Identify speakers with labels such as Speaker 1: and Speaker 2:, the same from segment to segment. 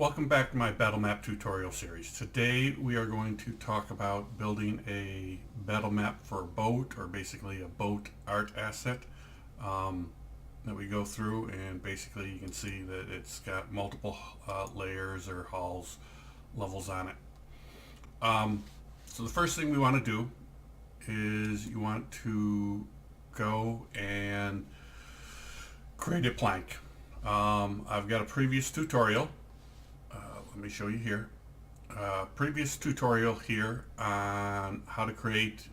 Speaker 1: Welcome back to my Battlemap tutorial series. Today we are going to talk about building a battle map for a boat, or basically a boat art asset that we go through, and basically you can see that it's got multiple layers or hulls, levels on it. So the first thing we want to do is you want to go and create a plank. I've got a previous tutorial. Let me show you here. Previous tutorial here on how to create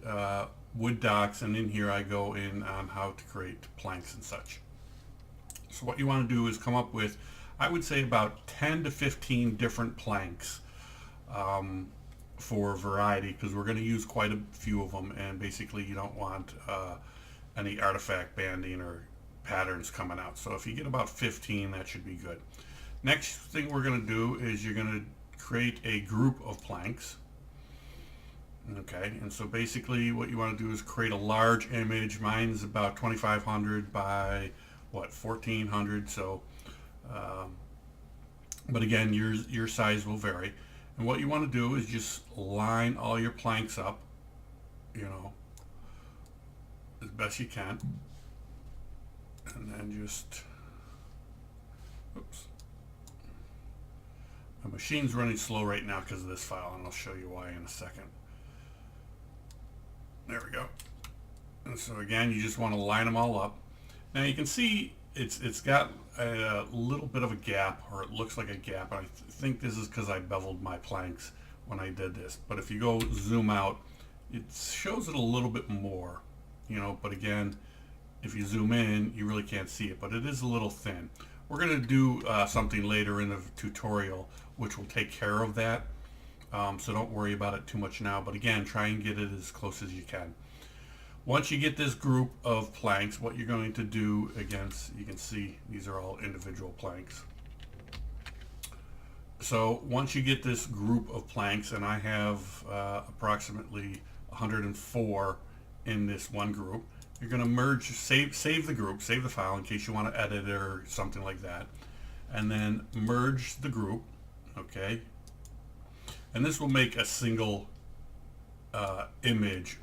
Speaker 1: wood docks, and in here I go in on how to create planks and such. So what you want to do is come up with, I would say, about 10 to 15 different planks for variety, because we're going to use quite a few of them, and basically you don't want any artifact banding or patterns coming out. So if you get about 15, that should be good. Next thing we're going to do is you're going to create a group of planks. Okay, and so basically what you want to do is create a large image. Mine's about 2500 by 1400. So, but again, your size will vary. And what you want to do is just line all your planks up, as best you can, and then just, oops. My machine's running slow right now because of this file, and I'll show you why in a second. There we go. And so again, you just want to line them all up. Now you can see it's got a little bit of a gap, or it looks like a gap. I think this is because I beveled my planks when I did this. But if you go zoom out, it shows it a little bit more, but again, if you zoom in, you really can't see it, but it is a little thin. We're going to do something later in the tutorial which will take care of that, so don't worry about it too much now, but again, try and get it as close as you can. Once you get this group of planks, what you're going to do, again, you can see these are all individual planks. So once you get this group of planks, and I have approximately 104 in this one group, you're going to merge, save the group, save the file in case you want to edit it or something like that, and then merge the group. Okay, and this will make a single image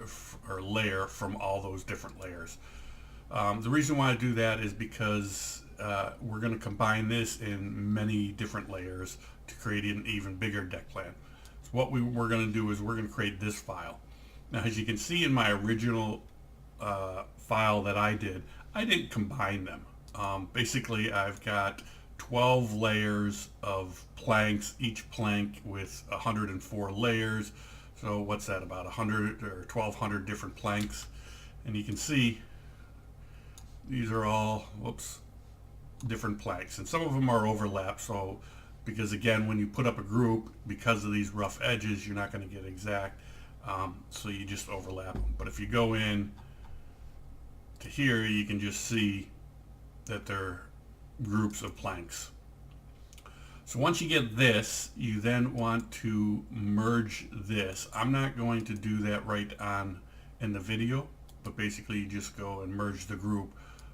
Speaker 1: or layer from all those different layers. The reason why I do that is because we're going to combine this in many different layers to create an even bigger deck plan. So what we're going to do is we're going to create this file. Now, as you can see in my original file that I didn't combine them. Basically, I've got 12 layers of planks, each plank with 104 layers. So what's that, about 100 or 1200 different planks? And you can see these are all, different planks, and some of them are overlapped. So because again, when you put up a group, because of these rough edges, you're not going to get exact. So you just overlap them. But if you go in to here, you can just see that they're groups of planks. So once you get this, you then want to merge this. I'm not going to do that right on in the video, but basically you just go and merge the group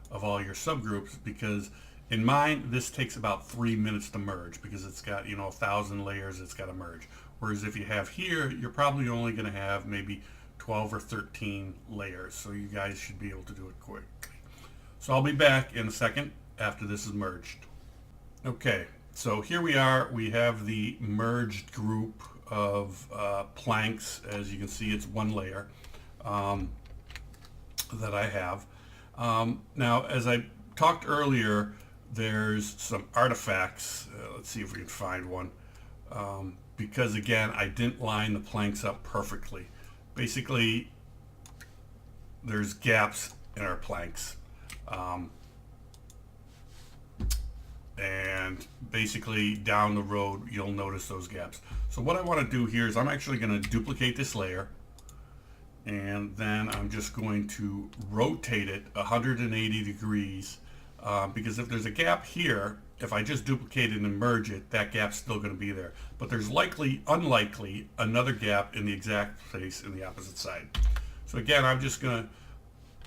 Speaker 1: of all your subgroups, because in mine this takes about 3 minutes to merge, because it's got 1,000 layers it's got to merge. Whereas if you have here, you're probably only going to have maybe 12 or 13 layers, so you guys should be able to do it quickly. So I'll be back in a second after this is merged. Okay, so here we are. We have the merged group of planks. As you can see, it's one layer that I have. Now, as I talked earlier, there's some artifacts. Let's see if we can find one. Because again, I didn't line the planks up perfectly. Basically, there's gaps in our planks. And basically down the road you'll notice those gaps. So what I want to do here is I'm actually going to duplicate this layer, and then I'm just going to rotate it 180 degrees, because if there's a gap here, if I just duplicate it and merge it, that gap's still going to be there. But there's unlikely another gap in the exact place in the opposite side. So again, I'm just going to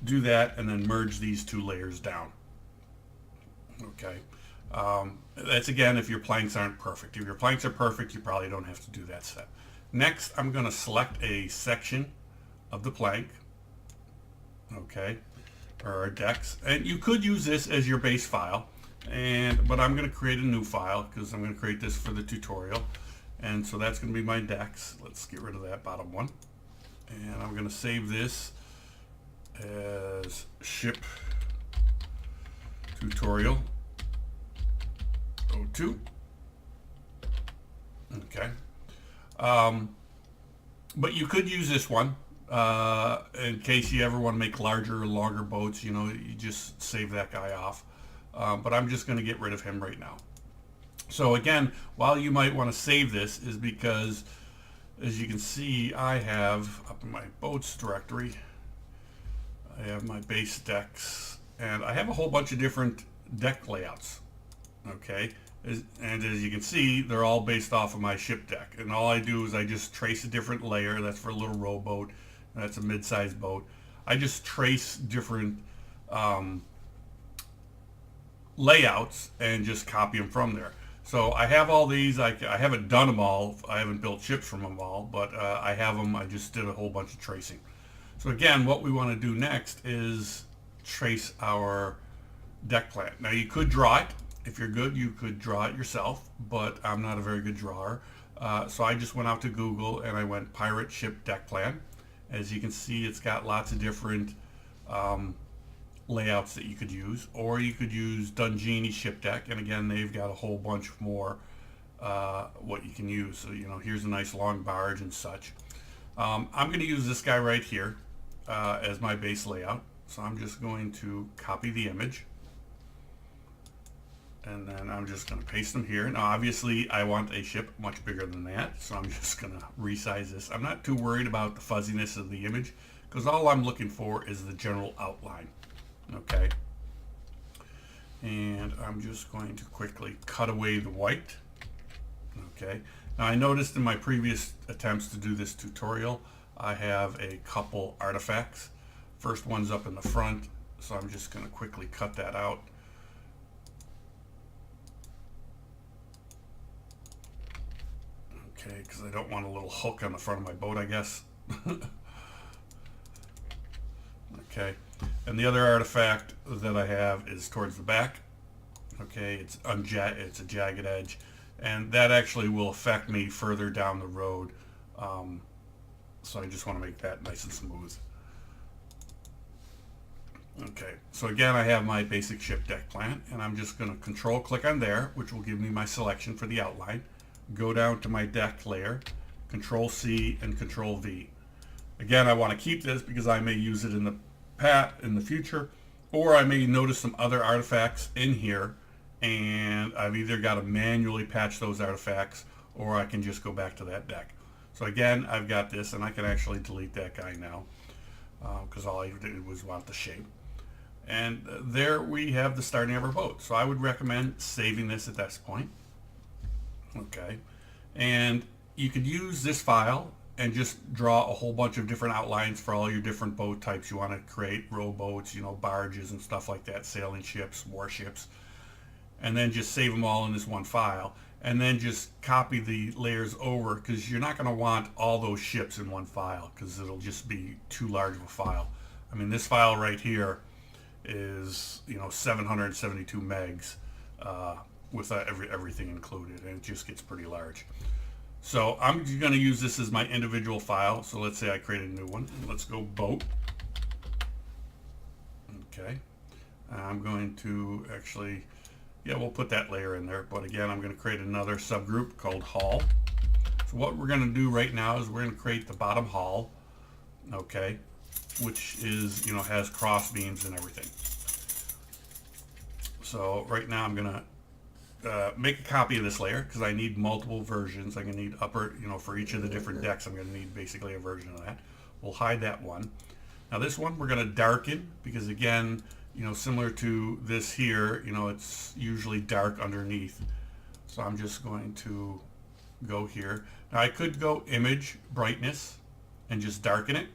Speaker 1: do that and then merge these two layers down. Okay. That's again if your planks aren't perfect. If your planks are perfect, you probably don't have to do that step. Next, I'm going to select a section of the plank, okay, or decks, and you could use this as your base file, but I'm going to create a new file because I'm going to create this for the tutorial, and so that's going to be my decks. Let's get rid of that bottom one, and I'm going to save this as ship tutorial 02. Okay. But you could use this one in case you ever want to make larger or longer boats. You know, you just save that guy off. But I'm just going to get rid of him right now. So again, while you might want to save this is because, as you can see, I have up in my boats directory, I have my base decks, and I have a whole bunch of different deck layouts. Okay. And as you can see, they're all based off of my ship deck. And all I do is I just trace a different layer. That's for a little rowboat. That's a mid-sized boat. I just trace different layouts and just copy them from there. So I have all these. I haven't done them all. I haven't built ships from them all, but I have them. I just did a whole bunch of tracing. So again, what we want to do next is trace our deck plan. Now you could draw it. If you're good, you could draw it yourself, but I'm not a very good drawer. So I just went out to Google and I went pirate ship deck plan. As you can see, it's got lots of different layouts that you could use, or you could use Dungeony ship deck, and again, they've got a whole bunch more what you can use. So, you know, here's a nice long barge and such. I'm going to use this guy right here as my base layout. So I'm just going to copy the image. And then I'm just going to paste them here. Now, obviously, I want a ship much bigger than that, so I'm just going to resize this. I'm not too worried about the fuzziness of the image, because all I'm looking for is the general outline. Okay. And I'm just going to quickly cut away the white. Okay. Now, I noticed in my previous attempts to do this tutorial, I have a couple artifacts. First one's up in the front, so I'm just going to quickly cut that out. Okay, because I don't want a little hook on the front of my boat, I guess. Okay, and the other artifact that I have is towards the back. Okay, it's a jagged edge, and that actually will affect me further down the road. So I just want to make that nice and smooth. Okay, so again, I have my basic ship deck plan, and I'm just going to control click on there, which will give me my selection for the outline. Go down to my deck layer, Control C and Control V. Again, I want to keep this because I may use it in the future, or I may notice some other artifacts in here, and I've either got to manually patch those artifacts, or I can just go back to that deck. So again, I've got this, and I can actually delete that guy now because all I did was want the shape. And there we have the starting of our boat. So I would recommend saving this at this point. Okay, and you could use this file and just draw a whole bunch of different outlines for all your different boat types you want to create, rowboats, you know, barges and stuff like that, sailing ships, warships, and then just save them all in this one file, and then just copy the layers over, because you're not going to want all those ships in one file because it'll just be too large of a file. I mean, this file right here is, you know, 772 megs. With everything included, and it just gets pretty large. So I'm going to use this as my individual file. So let's say I create a new one. Let's go boat. Okay. I'm going to actually, yeah, we'll put that layer in there. But again, I'm going to create another subgroup called hull. So what we're going to do right now is we're going to create the bottom hull. Okay. Which is, you know, has cross beams and everything. So right now I'm going to make a copy of this layer because I need multiple versions. I'm going to need for each of the different decks, I'm going to need basically a version of that. We'll hide that one. Now this one we're going to darken because, again, you know, similar to this here, you know, it's usually dark underneath. So I'm just going to go here. Now I could go image brightness and just darken it,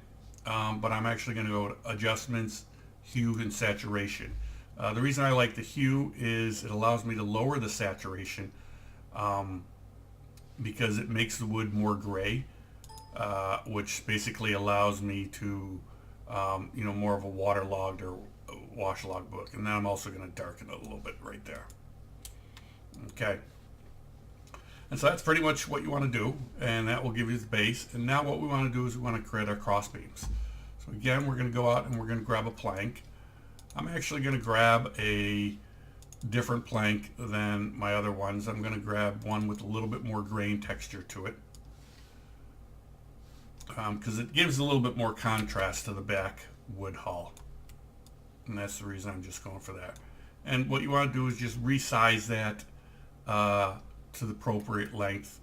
Speaker 1: but I'm actually going to go to adjustments, hue and saturation. The reason I like the hue is it allows me to lower the saturation because it makes the wood more gray, which basically allows me to, more of a waterlogged or wash-logged book. And then I'm also going to darken it a little bit right there. Okay. And so that's pretty much what you want to do, and that will give you the base. And now what we want to do is we want to create our cross beams. So again, we're going to go out and we're going to grab a plank. I'm actually going to grab a different plank than my other ones. I'm going to grab one with a little bit more grain texture to it, because it gives a little bit more contrast to the back wood hull. And that's the reason I'm just going for that. And what you want to do is just resize that to the appropriate length.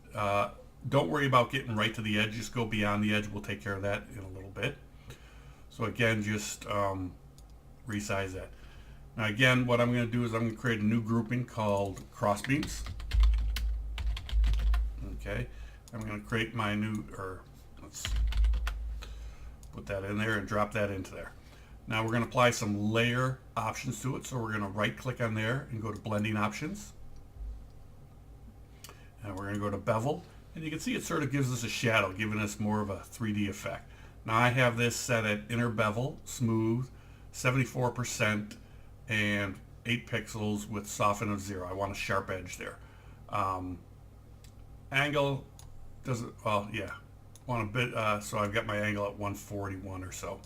Speaker 1: Don't worry about getting right to the edge. Just go beyond the edge. We'll take care of that in a little bit. So again, just resize that. Now again, what I'm going to do is I'm going to create a new grouping called crossbeams. Okay, I'm going to create my new, or let's put that in there and drop that into there. Now we're going to apply some layer options to it. So we're going to right click on there and go to blending options. And we're going to go to bevel. And you can see it sort of gives us a shadow, giving us more of a 3D effect. Now I have this set at inner bevel, smooth, 74%, and 8 pixels with soften of 0. I want a sharp edge there. Angle doesn't, well, yeah, want a bit, so I've got my angle at 141 or so.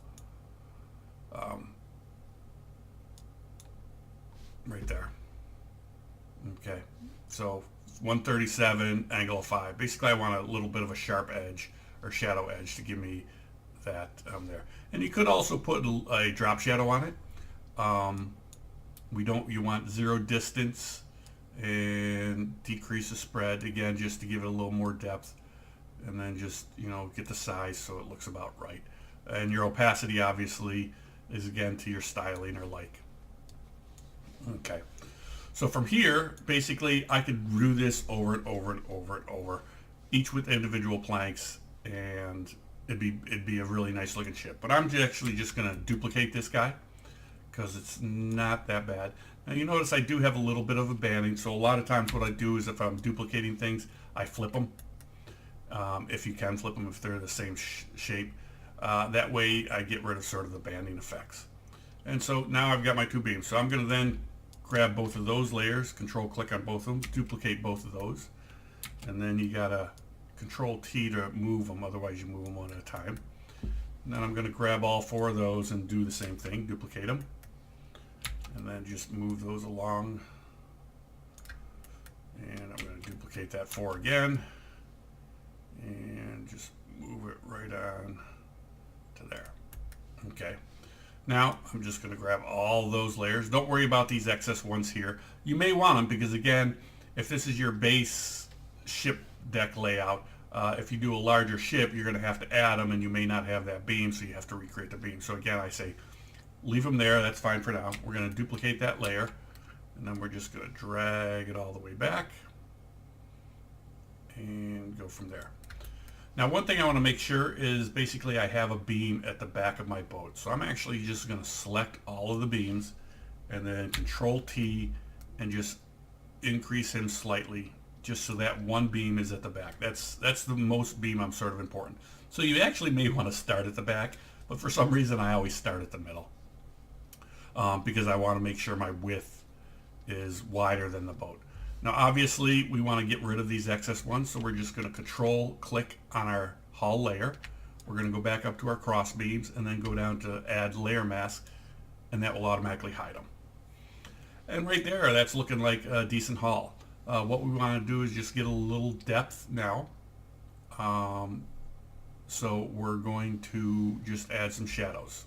Speaker 1: Right there. Okay, so 137, angle of 5. Basically, I want a little bit of a sharp edge or shadow edge to give me that there. And you could also put a drop shadow on it. You want 0 distance and decrease the spread, again, just to give it a little more depth. And then just, get the size so it looks about right. And your opacity, obviously, is again to your styling or like. Okay. So from here, basically, I could do this over and over and over and over, each with individual planks, and it'd be a really nice looking ship. But I'm actually just going to duplicate this guy because it's not that bad. Now you notice I do have a little bit of a banding, so a lot of times what I do is if I'm duplicating things, I flip them. If you can flip them if they're the same shape. That way I get rid of sort of the banding effects. And so now I've got my 2 beams. So I'm going to then grab both of those layers, control click on both of them, duplicate both of those, and then you gotta control T to move them, otherwise you move them one at a time. And then I'm going to grab all 4 of those and do the same thing, duplicate them, and then just move those along. And I'm going to duplicate that 4 again, and just move it right on to there. Okay. Now I'm just going to grab all those layers. Don't worry about these excess ones here. You may want them because, again, if this is your base ship deck layout, if you do a larger ship, you're going to have to add them, and you may not have that beam, so you have to recreate the beam. So again, I say leave them there. That's fine for now. We're going to duplicate that layer, and then we're just going to drag it all the way back and go from there. Now, one thing I want to make sure is basically I have a beam at the back of my boat. So I'm actually just going to select all of the beams and then control T and just increase him slightly just so that one beam is at the back. That's the most beam I'm sort of important. So you actually may want to start at the back, but for some reason I always start at the middle because I want to make sure my width is wider than the boat. Now obviously we want to get rid of these excess ones, so we're just going to control click on our hull layer. We're going to go back up to our cross beams and then go down to add layer mask, and that will automatically hide them. And right there, that's looking like a decent hull. What we want to do is just get a little depth now. So we're going to just add some shadows.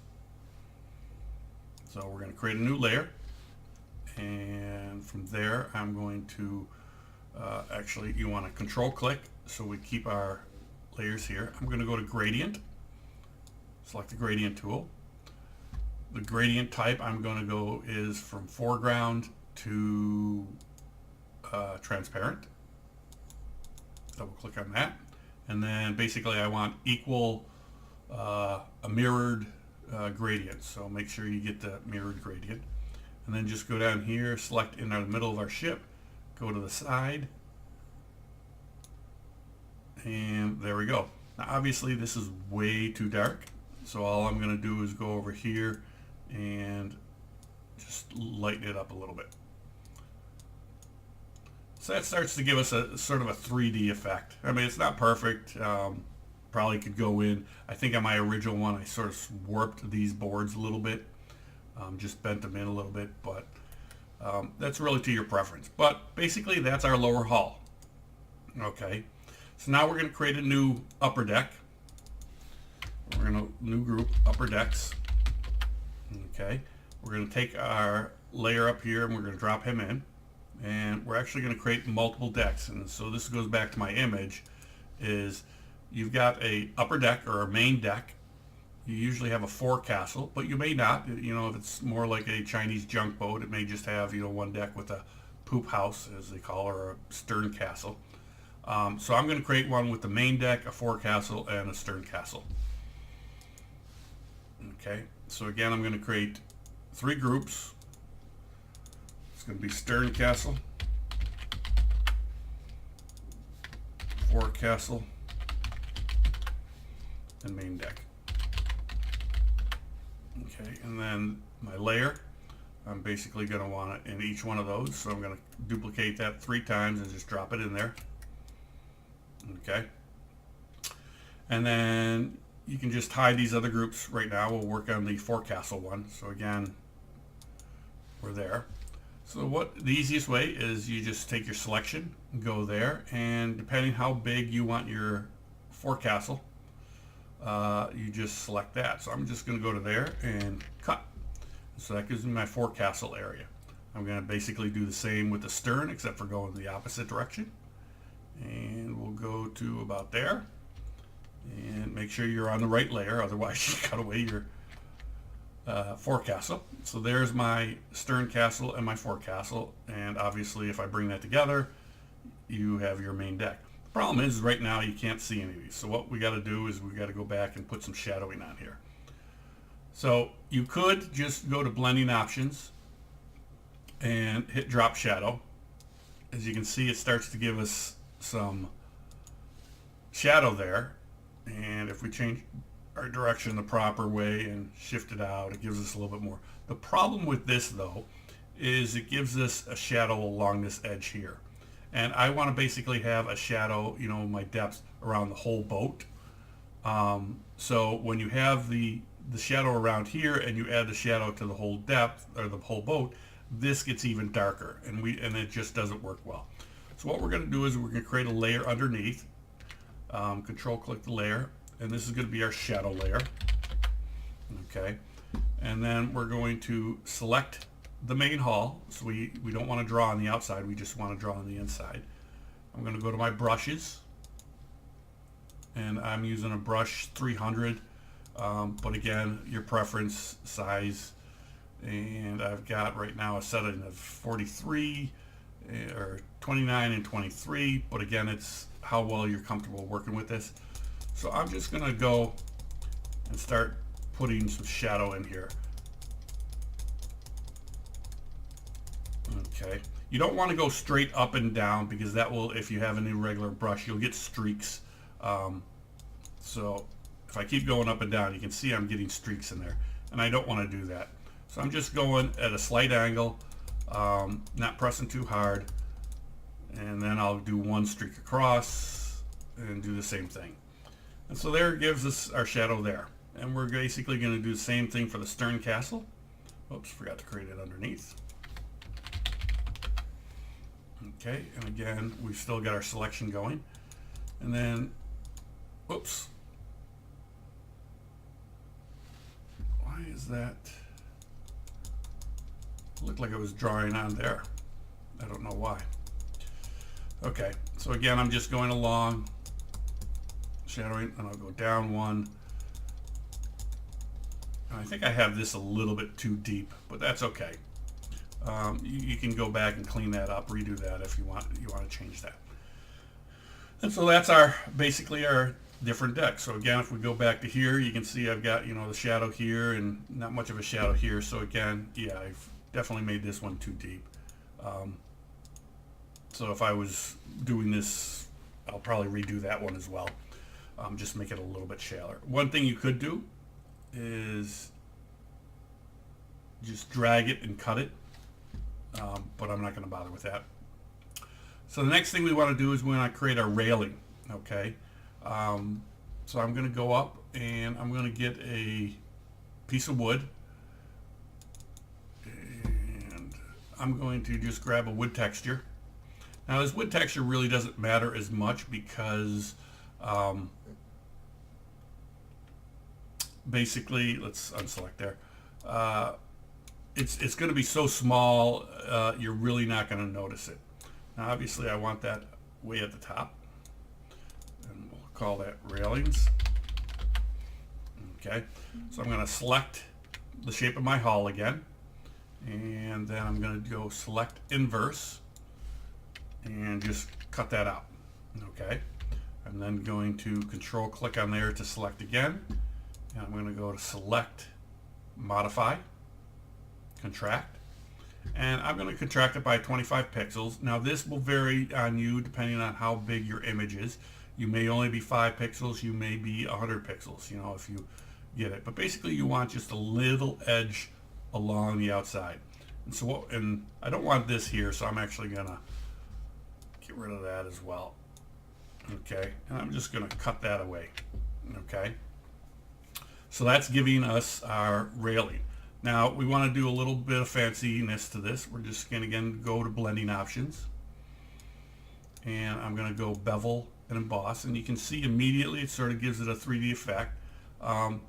Speaker 1: So we're going to create a new layer. And from there, I'm going to, actually, you want to control click so we keep our layers here. I'm going to go to gradient, select the gradient tool. The gradient type I'm going to go is from foreground to transparent. Double click on that. And then basically I want equal, a mirrored gradient. So make sure you get the mirrored gradient. and then just go down here, select in the middle of our ship, go to the side, and there we go. Now obviously this is way too dark, so all I'm going to do is go over here and just lighten it up a little bit. So that starts to give us a sort of a 3D effect. I mean, it's not perfect. Probably could go in. I think on my original one I sort of warped these boards a little bit, just bent them in a little bit, but that's really to your preference. But basically that's our lower hull. Okay, so now we're going to create a new upper deck. We're going to new group, upper decks. Okay, we're going to take our layer up here and we're going to drop him in, and we're actually going to create multiple decks. And so this goes back to my image, is you've got a upper deck or a main deck. You usually have a forecastle, but you may not. You know, if it's more like a Chinese junk boat, it may just have, you know, one deck with a poop house, as they call it, or a stern castle. So I'm going to create one with the main deck, a forecastle, and a stern castle. Okay, so again, I'm going to create 3 groups. It's going to be stern castle, forecastle, and main deck. Okay, and then my layer, I'm basically going to want it in each one of those, so I'm going to duplicate that 3 times and just drop it in there. Okay, and then you can just hide these other groups right now. We'll work on the forecastle one. So again, we're there. So the easiest way is you just take your selection, go there, and depending how big you want your forecastle, you just select that. So I'm just going to go to there and cut. So that gives me my forecastle area. I'm going to basically do the same with the stern, except for going the opposite direction. And we'll go to about there. And make sure you're on the right layer, otherwise you cut away your forecastle. So there's my stern castle and my forecastle, and obviously if I bring that together, you have your main deck. The problem is right now you can't see any of these, so what we got to do is we got to go back and put some shadowing on here. So you could just go to blending options and hit drop shadow. As you can see, it starts to give us some shadow there, and if we change our direction the proper way and shift it out, it gives us a little bit more. The problem with this though is it gives us a shadow along this edge here, and I want to basically have a shadow, you know, my depth around the whole boat. So when you have the shadow around here and you add the shadow to the whole depth or the whole boat, this gets even darker, and it just doesn't work well. So what we're going to do is we're going to create a layer underneath. Control click the layer, and this is going to be our shadow layer. Okay, and then we're going to select the main hull. So we don't want to draw on the outside, we just want to draw on the inside. I'm going to go to my brushes, and I'm using a brush 300, but again, your preference size. And I've got right now a setting of 43 or 29 and 23, but again, it's how well you're comfortable working with this. So I'm just going to go and start putting some shadow in here. Okay, you don't want to go straight up and down, because that will, if you have an irregular brush, you'll get streaks. So if I keep going up and down, you can see I'm getting streaks in there, and I don't want to do that. So I'm just going at a slight angle, not pressing too hard, and then I'll do one streak across and do the same thing. And so there it gives us our shadow there. And we're basically going to do the same thing for the stern castle. Oops, forgot to create it underneath. Okay, and again, we've still got our selection going. And then, oops. Why is that? Looked like it was drawing on there. I don't know why. Okay, so again, I'm just going along, shadowing, and I'll go down one. And I think I have this a little bit too deep, but that's okay. You can go back and clean that up, redo that if you want to change that. And so that's basically our different decks. So again, if we go back to here, you can see I've got, you know, the shadow here and not much of a shadow here. So again, yeah, I've definitely made this one too deep. So if I was doing this, I'll probably redo that one as well. Just make it a little bit shallower. One thing you could do is just drag it and cut it, but I'm not going to bother with that. So the next thing we want to do is we want to create our railing. Okay, so I'm going to go up and I'm going to get a piece of wood, and I'm going to just grab a wood texture. Now this wood texture really doesn't matter as much because basically, let's unselect there. It's going to be so small, you're really not going to notice it. Now obviously I want that way at the top, and we'll call that railings. Okay, so I'm going to select the shape of my hull again, and then I'm going to go select inverse and just cut that out. Okay, I'm then going to control click on there to select again, and I'm going to go to select, modify, contract, and I'm going to contract it by 25 pixels. Now this will vary on you depending on how big your image is. You may only be 5 pixels, you may be 100 pixels, you know, if you get it. But basically you want just a little edge along the outside. And so and I don't want this here, so I'm actually going to get rid of that as well. Okay, and I'm just going to cut that away. Okay, so that's giving us our railing. Now we want to do a little bit of fanciness to this. We're just going to again go to blending options, and I'm going to go bevel and emboss, and you can see immediately it sort of gives it a 3D effect.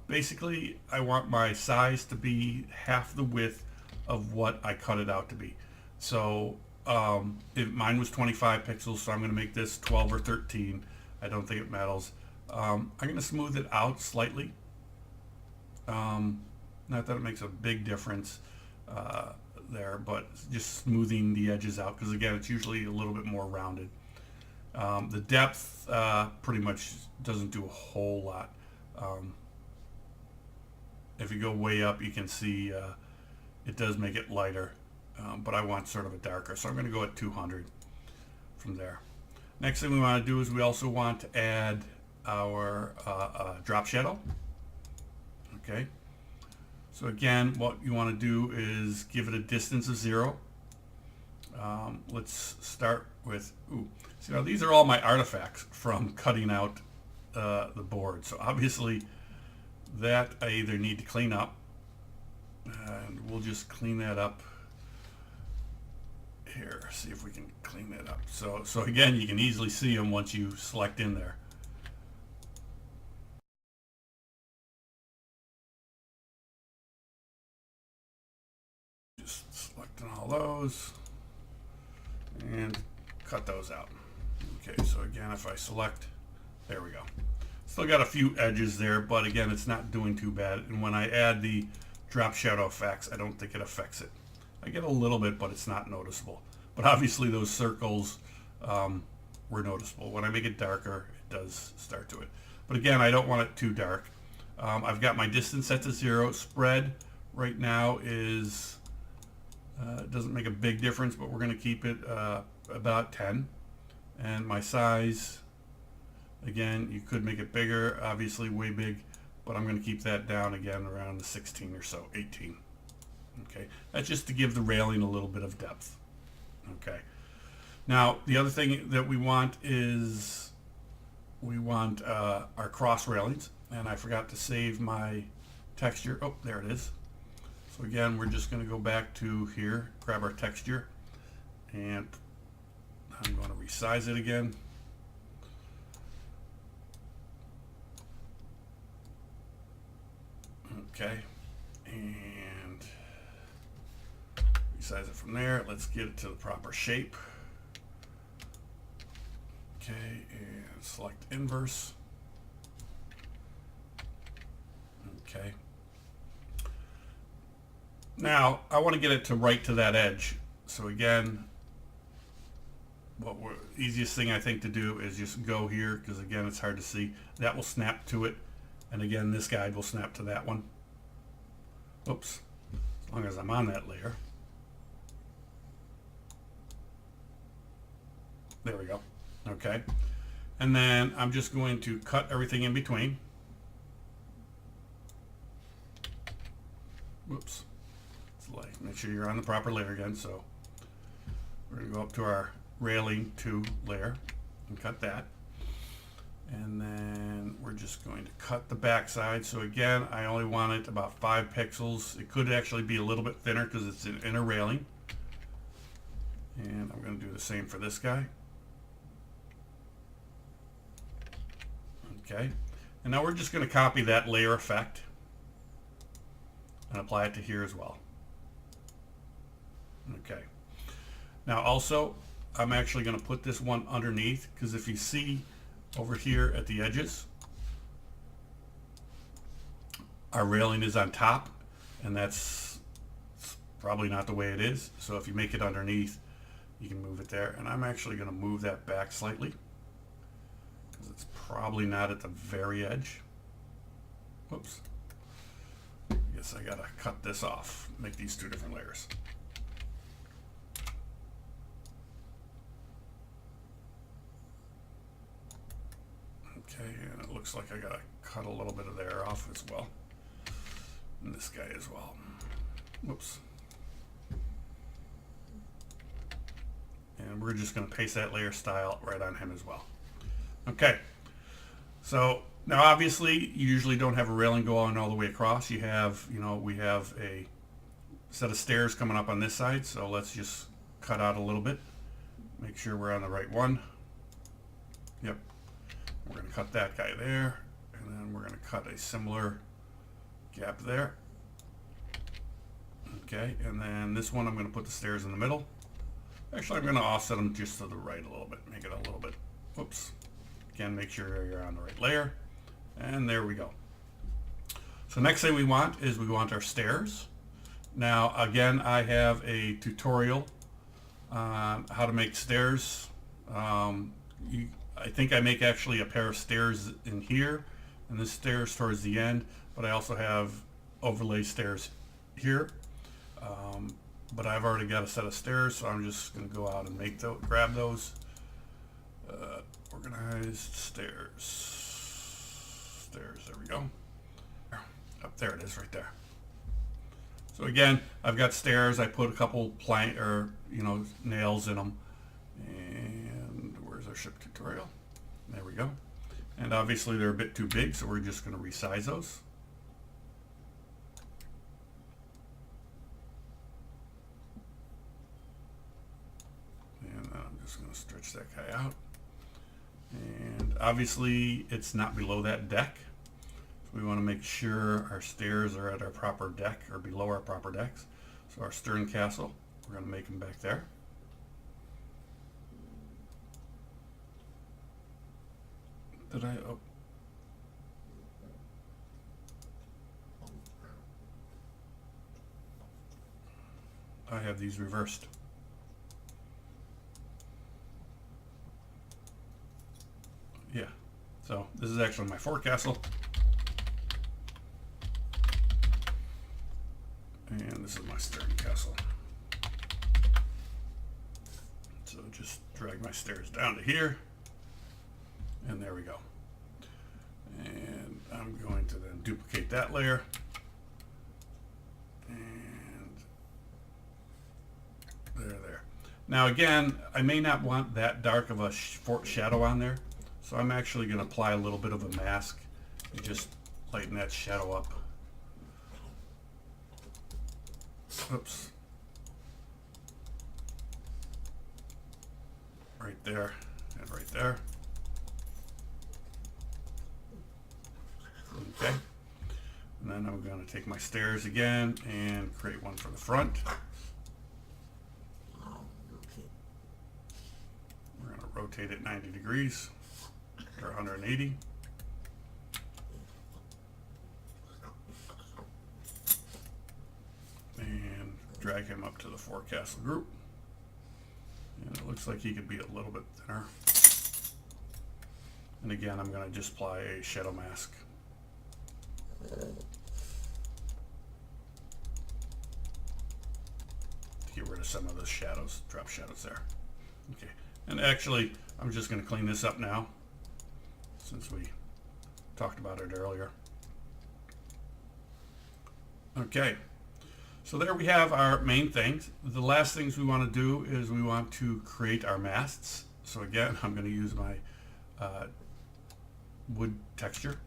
Speaker 1: Basically I want my size to be half the width of what I cut it out to be. So mine was 25 pixels, so I'm going to make this 12 or 13. I don't think it matters. I'm going to smooth it out slightly. Not that it makes a big difference there, but just smoothing the edges out, because again it's usually a little bit more rounded. The depth pretty much doesn't do a whole lot. If you go way up, you can see it does make it lighter, but I want sort of a darker, so I'm going to go at 200 from there. Next thing we want to do is we also want to add our drop shadow. Okay, so again what you want to do is give it a distance of 0. Let's start with, see, now these are all my artifacts from cutting out the board, so obviously that I either need to clean up, and we'll just clean that up here. See if we can clean that up. So again, you can easily see them once you select in there. Just selecting all those and cut those out. Okay, so again, if I select, there we go. Still got a few edges there, but again, it's not doing too bad. And when I add the drop shadow effects, I don't think it affects it. I get a little bit, but it's not noticeable. But obviously those circles were noticeable. When I make it darker, it does start to it. But again, I don't want it too dark. I've got my distance set to 0. Spread right now is, doesn't make a big difference, but we're going to keep it about 10. And my size, again, you could make it bigger, obviously way big, but I'm going to keep that down again around the 16 or so, 18. Okay, that's just to give the railing a little bit of depth. Okay, now the other thing that we want is we want our cross railings, and I forgot to save my texture. Oh, there it is. So again, we're just going to go back to here, grab our texture, and I'm going to resize it again. Okay, and resize it from there. Let's get it to the proper shape. Okay, and select inverse. Okay. Now I want to get it to right to that edge. So again, easiest thing I think to do is just go here, because again it's hard to see. That will snap to it, and again this guide will snap to that one. Oops, as long as I'm on that layer. There we go. Okay. And then I'm just going to cut everything in between. Whoops. Select. Make sure you're on the proper layer again. So we're going to go up to our railing 2 layer and cut that. And then we're just going to cut the back side. So again, I only want it about 5 pixels. It could actually be a little bit thinner because it's an inner railing. And I'm going to do the same for this guy. Okay. And now we're just going to copy that layer effect and apply it to here as well. Okay. Now also, I'm actually going to put this one underneath, because if you see over here at the edges, our railing is on top, and that's probably not the way it is. So if you make it underneath, you can move it there. And I'm actually going to move that back slightly, because it's probably not at the very edge. Whoops. I guess I got to cut this off, make these 2 different layers. Okay, and it looks like I gotta cut a little bit of there off as well. And this guy as well. Whoops. And we're just gonna paste that layer style right on him as well. Okay, so now obviously you usually don't have a railing going all the way across. You have, we have a set of stairs coming up on this side, so let's just cut out a little bit. Make sure we're on the right one. Yep. We're going to cut that guy there, and then we're going to cut a similar gap there. Okay, and then this one I'm going to put the stairs in the middle. Actually, I'm going to offset them just to the right a little bit, make it a little bit, whoops. Again, make sure you're on the right layer, and there we go. So next thing we want is we want our stairs. Now, again, I have a tutorial on how to make stairs. I think I make actually a pair of stairs in here, and this stairs towards the end, but I also have overlay stairs here. But I've already got a set of stairs, so I'm just going to go out and make those, grab those. Organized stairs. Stairs, there we go. Up there it is right there. So again, I've got stairs. I put a couple plank or nails in them. And where's our ship tutorial? There we go. And obviously they're a bit too big, so we're just going to resize those. And I'm just going to stretch that guy out. And obviously it's not below that deck. So we want to make sure our stairs are at our proper deck or below our proper decks. So our stern castle, we're going to make them back there. Did I? Oh. I have these reversed. Yeah. So this is actually my forecastle. And this is my stern castle. So just drag my stairs down to here. And there we go. And I'm going to then duplicate that layer. And there. Now again, I may not want that dark of a shadow on there. So I'm actually going to apply a little bit of a mask and just lighten that shadow up. Oops. Right there and right there. Okay. And then I'm going to take my stairs again and create one for the front. We're going to rotate it 90 degrees or 180. And drag him up to the forecastle group. And it looks like he could be a little bit thinner. And again, I'm going to just apply a shadow mask. To get rid of some of the shadows, drop shadows there. Okay, And actually, I'm just going to clean this up now, since we talked about it earlier. Okay, so there we have our main things. The last things we want to do is we want to create our masts. So again, I'm going to use my wood texture,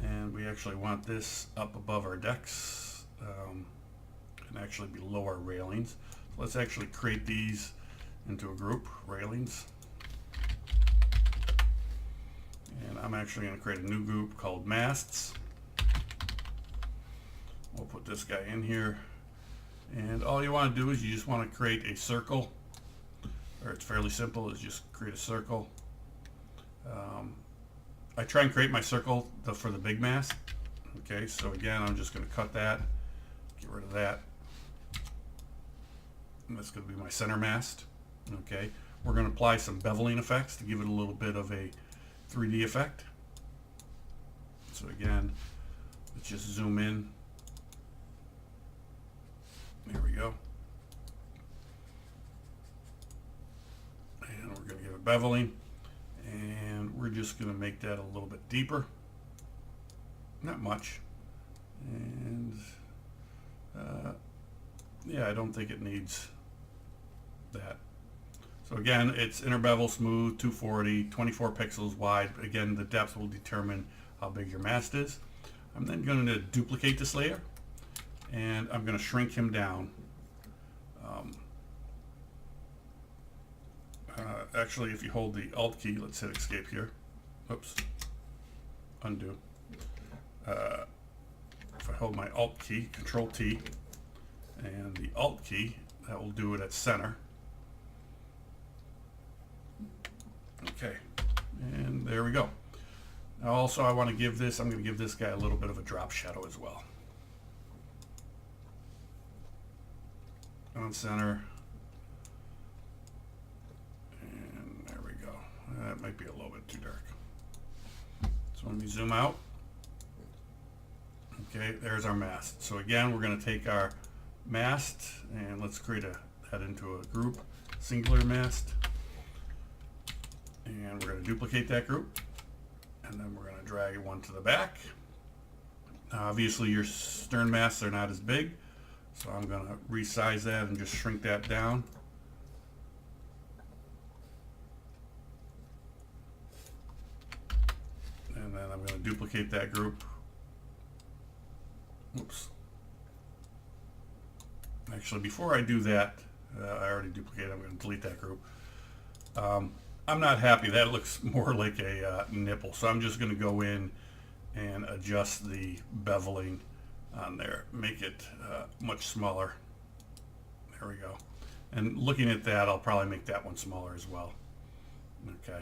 Speaker 1: and we actually want this up above our decks and actually below our railings. So let's actually create these into a group, railings. And I'm actually going to create a new group called masts. We'll put this guy in here, and all you want to do is you just want to create a circle, or it's fairly simple, is just create a circle. I try and create my circle for the big mast. Okay, so again, I'm just going to cut that, get rid of that, and that's going to be my center mast. Okay, we're going to apply some beveling effects to give it a little bit of a 3D effect. So again, let's just zoom in. There we go. And we're going to give it beveling, and we're just going to make that a little bit deeper. Not much. And yeah, I don't think it needs that. So again, it's inner bevel smooth, 240, 24 pixels wide. Again, the depth will determine how big your mast is. I'm then going to duplicate this layer, and I'm going to shrink him down. Actually, if you hold the Alt key, let's hit Escape here. Oops. Undo. If I hold my Alt key, Control T, and the Alt key, that will do it at center. Okay, and there we go. Now also I want to give this, I'm going to give this guy a little bit of a drop shadow as well. On center. And there we go. That might be a little bit too dark. So let me zoom out. Okay, there's our mast. So again, we're going to take our mast and let's create that into a group, singular mast. And we're going to duplicate that group, and then we're going to drag one to the back. Now obviously your stern masts are not as big, so I'm going to resize that and just shrink that down. And then I'm going to duplicate that group. Oops. Actually, before I do that, I already duplicated. I'm going to delete that group. I'm not happy. That looks more like a nipple. So I'm just going to go in and adjust the beveling on there. Make it much smaller. There we go. And looking at that, I'll probably make that one smaller as well. Okay.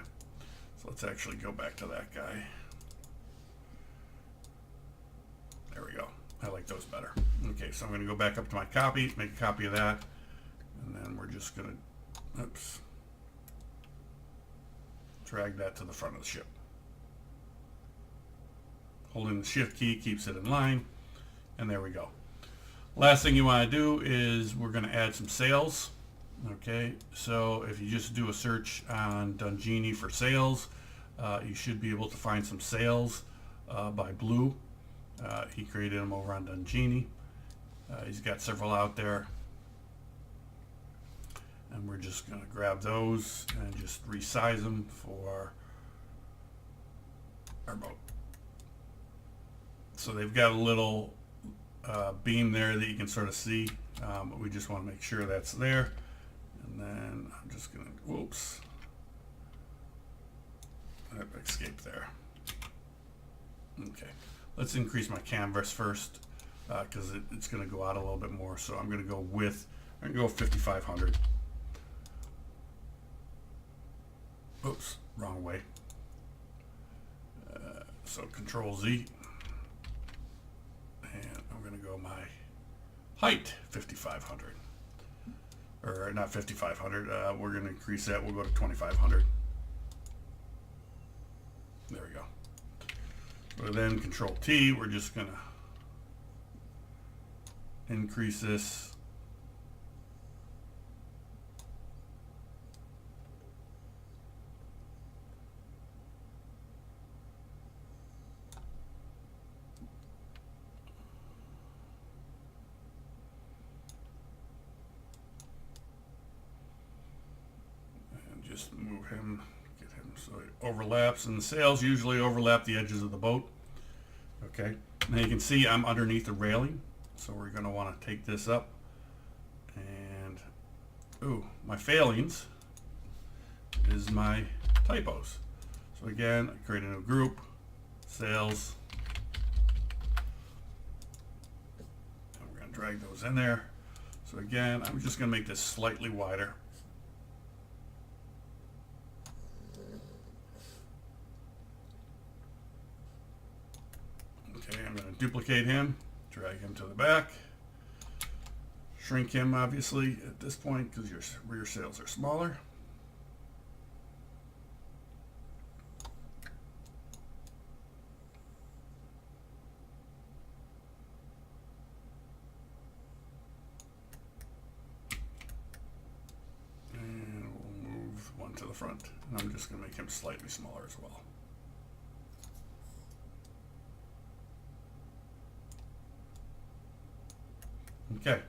Speaker 1: So let's actually go back to that guy. There we go. I like those better. Okay, so I'm going to go back up to my copy, make a copy of that, and then we're just going to, oops, drag that to the front of the ship. Holding the shift key keeps it in line, and there we go. Last thing you want to do is we're going to add some sails. Okay, so if you just do a search on Dungini for sails, you should be able to find some sails by Blue. He created them over on Dungini. He's got several out there. And we're just going to grab those and just resize them for our boat. So they've got a little beam there that you can sort of see, but we just want to make sure that's there. And then I'm just going to, whoops, escape there. Okay, let's increase my canvas first because it's going to go out a little bit more. So I'm going to go with, I'm going to go 5500. Oops, wrong way. So Control Z, and I'm going to go my height 5500, or not 5500. We're going to increase that. We'll go to 2500. There we go. So then Control T, we're just going to increase this. just move him, get him so he overlaps, and the sails usually overlap the edges of the boat. Okay, now you can see I'm underneath the railing, so we're going to want to take this up, and my failings is my typos. So again, I create a new group, sails, and we're going to drag those in there. So again, I'm just going to make this slightly wider. Okay, I'm going to duplicate him, drag him to the back, shrink him obviously at this point because your rear sails are smaller. And we'll move one to the front. And I'm just going to make him slightly smaller as well. Okay,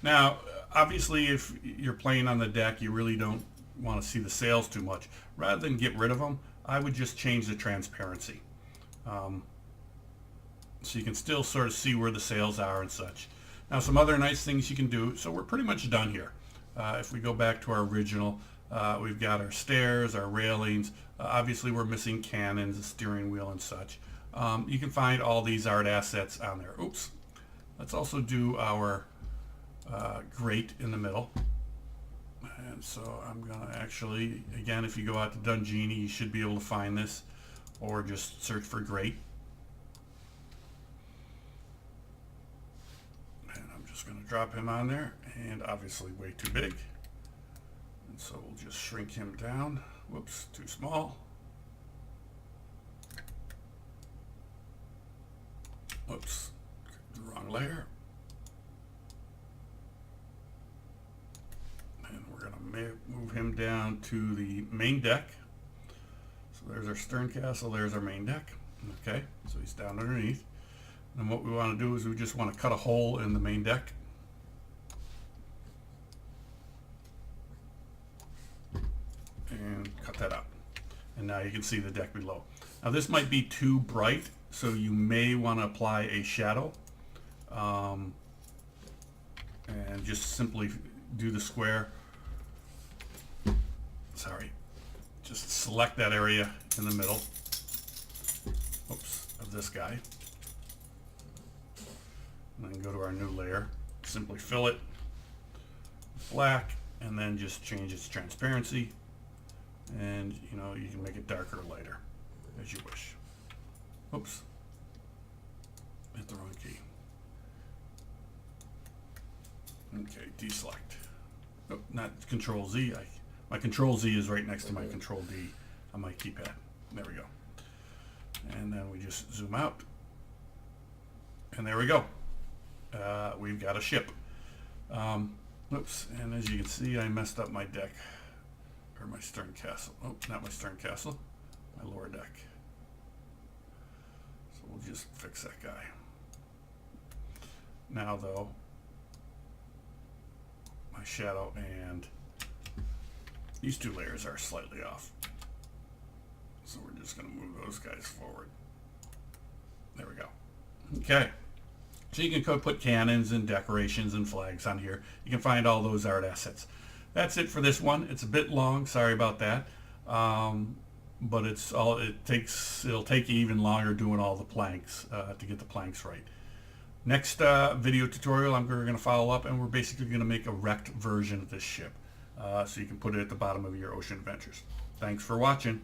Speaker 1: now obviously if you're playing on the deck, you really don't want to see the sails too much. Rather than get rid of them, I would just change the transparency. So you can still sort of see where the sails are and such. Now some other nice things you can do, so we're pretty much done here. If we go back to our original, we've got our stairs, our railings, obviously we're missing cannons, the steering wheel and such. You can find all these art assets on there. Oops. Let's also do our grate in the middle. And so I'm going to actually, again, if you go out to Dungini, you should be able to find this, or just search for grate. And I'm just going to drop him on there, and obviously way too big. And so we'll just shrink him down. Whoops, too small. Whoops. The wrong layer. And we're going to move him down to the main deck. So there's our stern castle, there's our main deck. Okay, so he's down underneath. And what we want to do is we just want to cut a hole in the main deck. And cut that out. And now you can see the deck below. Now this might be too bright, so you may want to apply a shadow. And just simply do the square. Sorry. Just select that area in the middle. Oops, of this guy. And then go to our new layer. Simply fill it with black, and then just change its transparency. And you can make it darker or lighter as you wish. Oops. Hit the wrong key. Okay, deselect. Oh, not Control Z. My Control Z is right next to my Control D on my keypad. There we go. And then we just zoom out. And there we go. We've got a ship. Oops, and as you can see, I messed up my deck. Or my stern castle. Oh, not my stern castle. My lower deck. So we'll just fix that guy. Now though, my shadow and these two layers are slightly off. So we're just going to move those guys forward. There we go. Okay. So you can put cannons and decorations and flags on here. You can find all those art assets. That's it for this one. It's a bit long. Sorry about that. But it'll take you even longer doing all the planks to get the planks right. Next video tutorial, we're going to follow up, and we're basically going to make a wrecked version of this ship. So you can put it at the bottom of your ocean adventures. Thanks for watching.